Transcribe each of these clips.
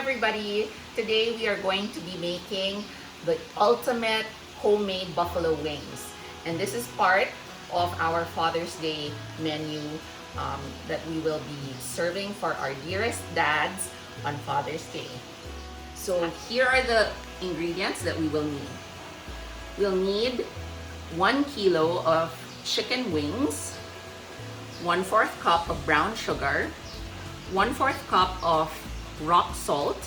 everybody! Today we are going to be making the ultimate homemade buffalo wings. And this is part of our Father's Day menu that we will be serving for our dearest dads on Father's Day. So here are the ingredients that we will need. We'll need 1 kilo of chicken wings, 1/4 cup of brown sugar, 1/4 cup of rock salt,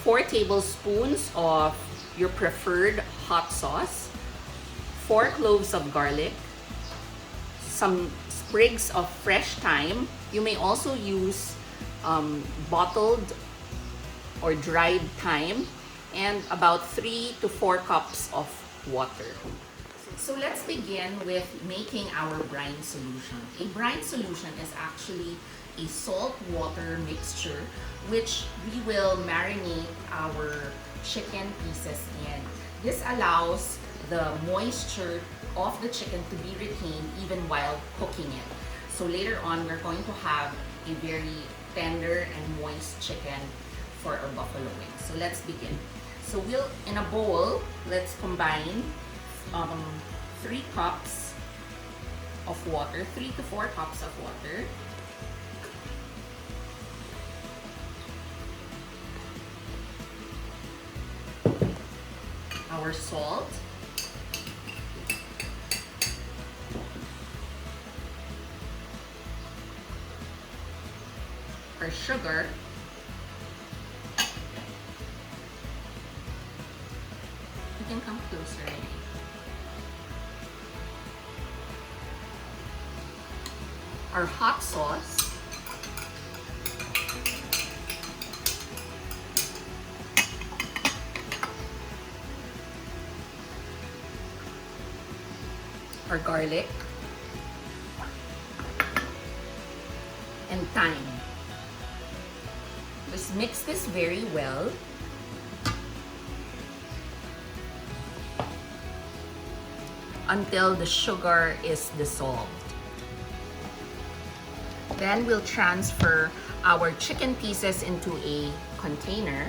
4 tablespoons of your preferred hot sauce, 4 cloves of garlic, some sprigs of fresh thyme. You may also use bottled or dried thyme, and about 3 to 4 cups of water. So let's begin with making our brine solution. A brine solution is actually a salt water mixture which we will marinate our chicken pieces in. This allows the moisture of the chicken to be retained even while cooking it. So later on, we're going to have a very tender and moist chicken for our buffalo wings. So let's begin. So in a bowl, let's combine 3 cups of water, 3 to 4 cups of water. Our salt. Our sugar. You can come closer. Our hot sauce. Our garlic and thyme. Just mix this very well. Until the sugar is dissolved. Then we'll transfer our chicken pieces into a container.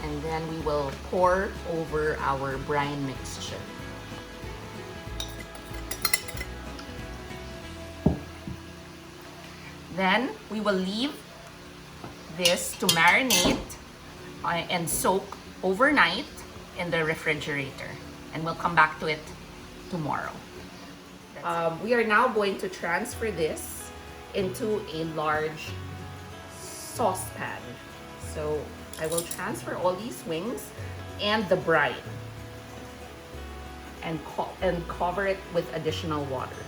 And then we will pour over our brine mixture. Then we will leave this to marinate and soak overnight in the refrigerator. And we'll come back to it tomorrow. We are now going to transfer this into a large saucepan. So I will transfer all these wings and the brine and cover it with additional water.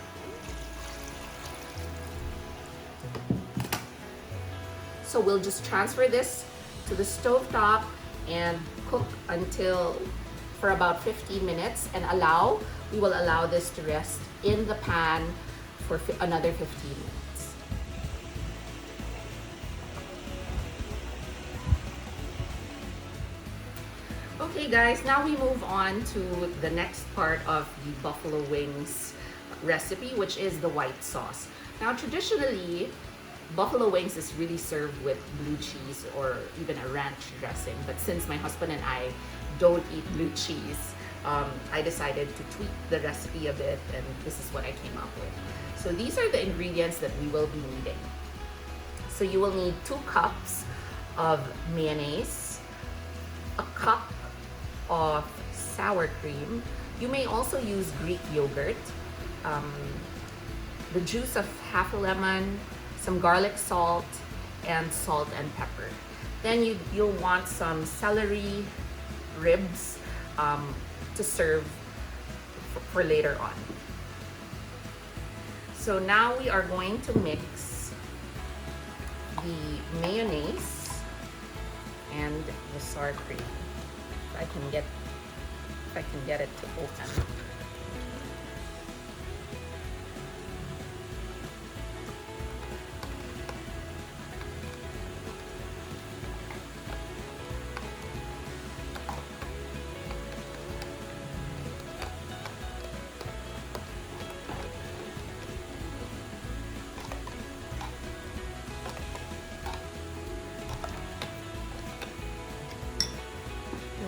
So we'll just transfer this to the stovetop and cook for about 15 minutes and we will allow this to rest in the pan for another 15 minutes. Okay guys, now we move on to the next part of the buffalo wings recipe, which is the white sauce. Now traditionally, buffalo wings is really served with blue cheese or even a ranch dressing, but since my husband and I don't eat blue cheese, I decided to tweak the recipe a bit, and this is what I came up with. So these are the ingredients that we will be needing. So you will need 2 cups of mayonnaise, a cup of sour cream. You may also use Greek yogurt, the juice of half a lemon, some garlic salt, and salt and pepper. Then you'll want some celery ribs to serve for later on. So now we are going to mix the mayonnaise and the sour cream. If I can get it to open.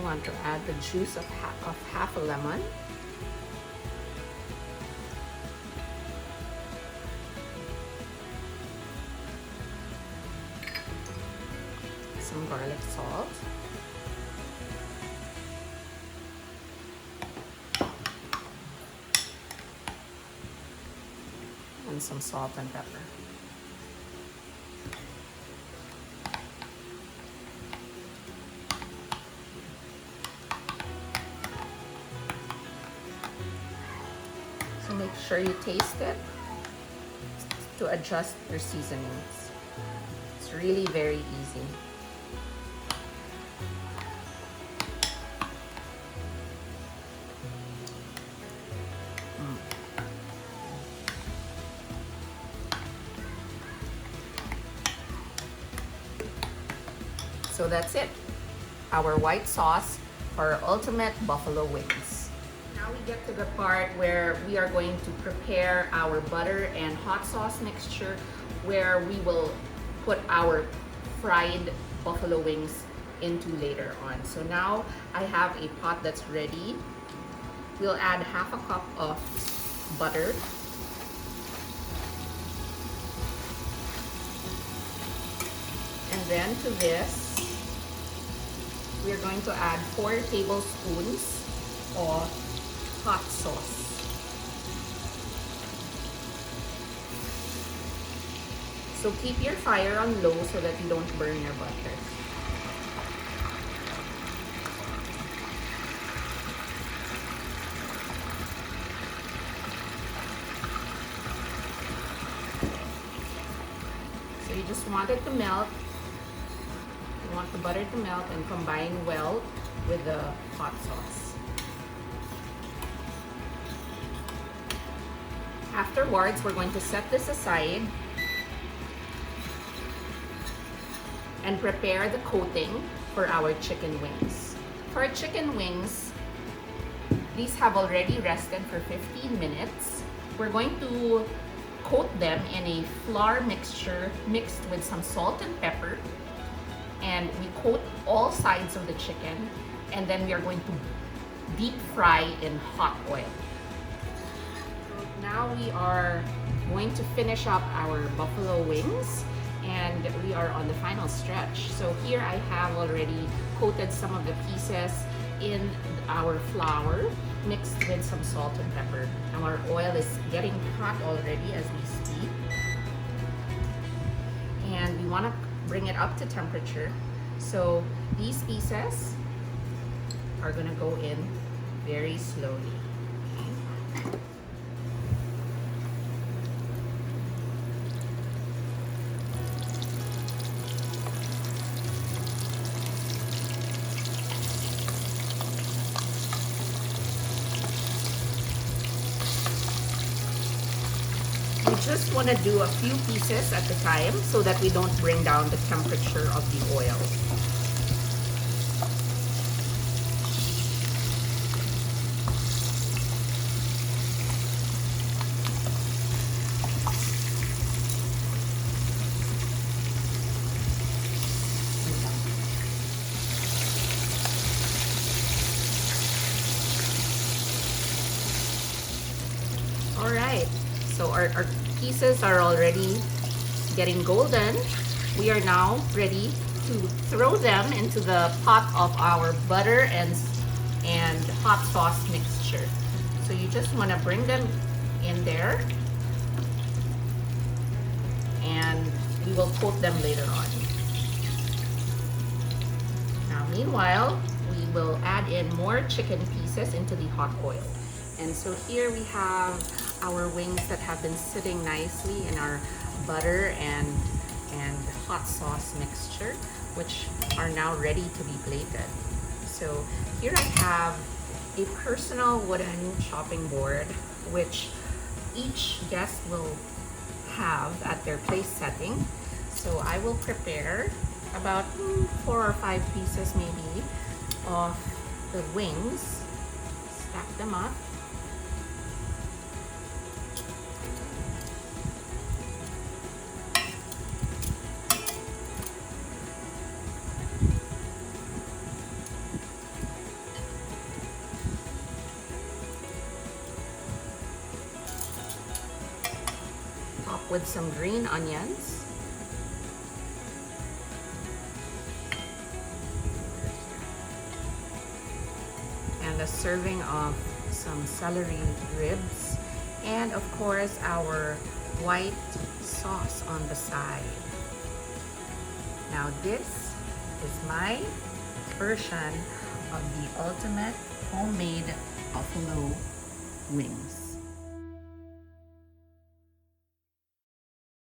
want to add the juice of half a lemon. Some garlic salt. And some salt and pepper. So make sure you taste it to adjust your seasonings. It's really very easy. So that's it, our white sauce for our ultimate buffalo wings. Now we get to the part where we are going to prepare our butter and hot sauce mixture, where we will put our fried buffalo wings into later on. So now I have a pot that's ready. We'll add half a cup of butter. And then to this, we are going to add 4 tablespoons of hot sauce. So keep your fire on low so that you don't burn your butter. So you just want it to melt. You want the butter to melt and combine well with the hot sauce. Afterwards, we're going to set this aside and prepare the coating for our chicken wings. For our chicken wings, these have already rested for 15 minutes. We're going to coat them in a flour mixture mixed with some salt and pepper. And we coat all sides of the chicken, and then we are going to deep fry in hot oil. So now we are going to finish up our buffalo wings, and we are on the final stretch. So here I have already coated some of the pieces in our flour mixed with some salt and pepper. Our oil is getting hot already as we speak, and we want to bring it up to temperature. So these pieces are gonna go in very slowly. We just want to do a few pieces at a time so that we don't bring down the temperature of the oil. All right. So our pieces are already getting golden. We are now ready to throw them into the pot of our butter and hot sauce mixture. So you just want to bring them in there, and we will coat them later on. Now meanwhile, we will add in more chicken pieces into the hot oil. And so here we have our wings that have been sitting nicely in our butter and hot sauce mixture, which are now ready to be plated. So here I have a personal wooden chopping board, which each guest will have at their place setting. So I will prepare about 4 or 5 pieces maybe of the wings, stack them up. with some green onions. And a serving of some celery ribs. And of course, our white sauce on the side. Now this is my version of the ultimate homemade buffalo wings.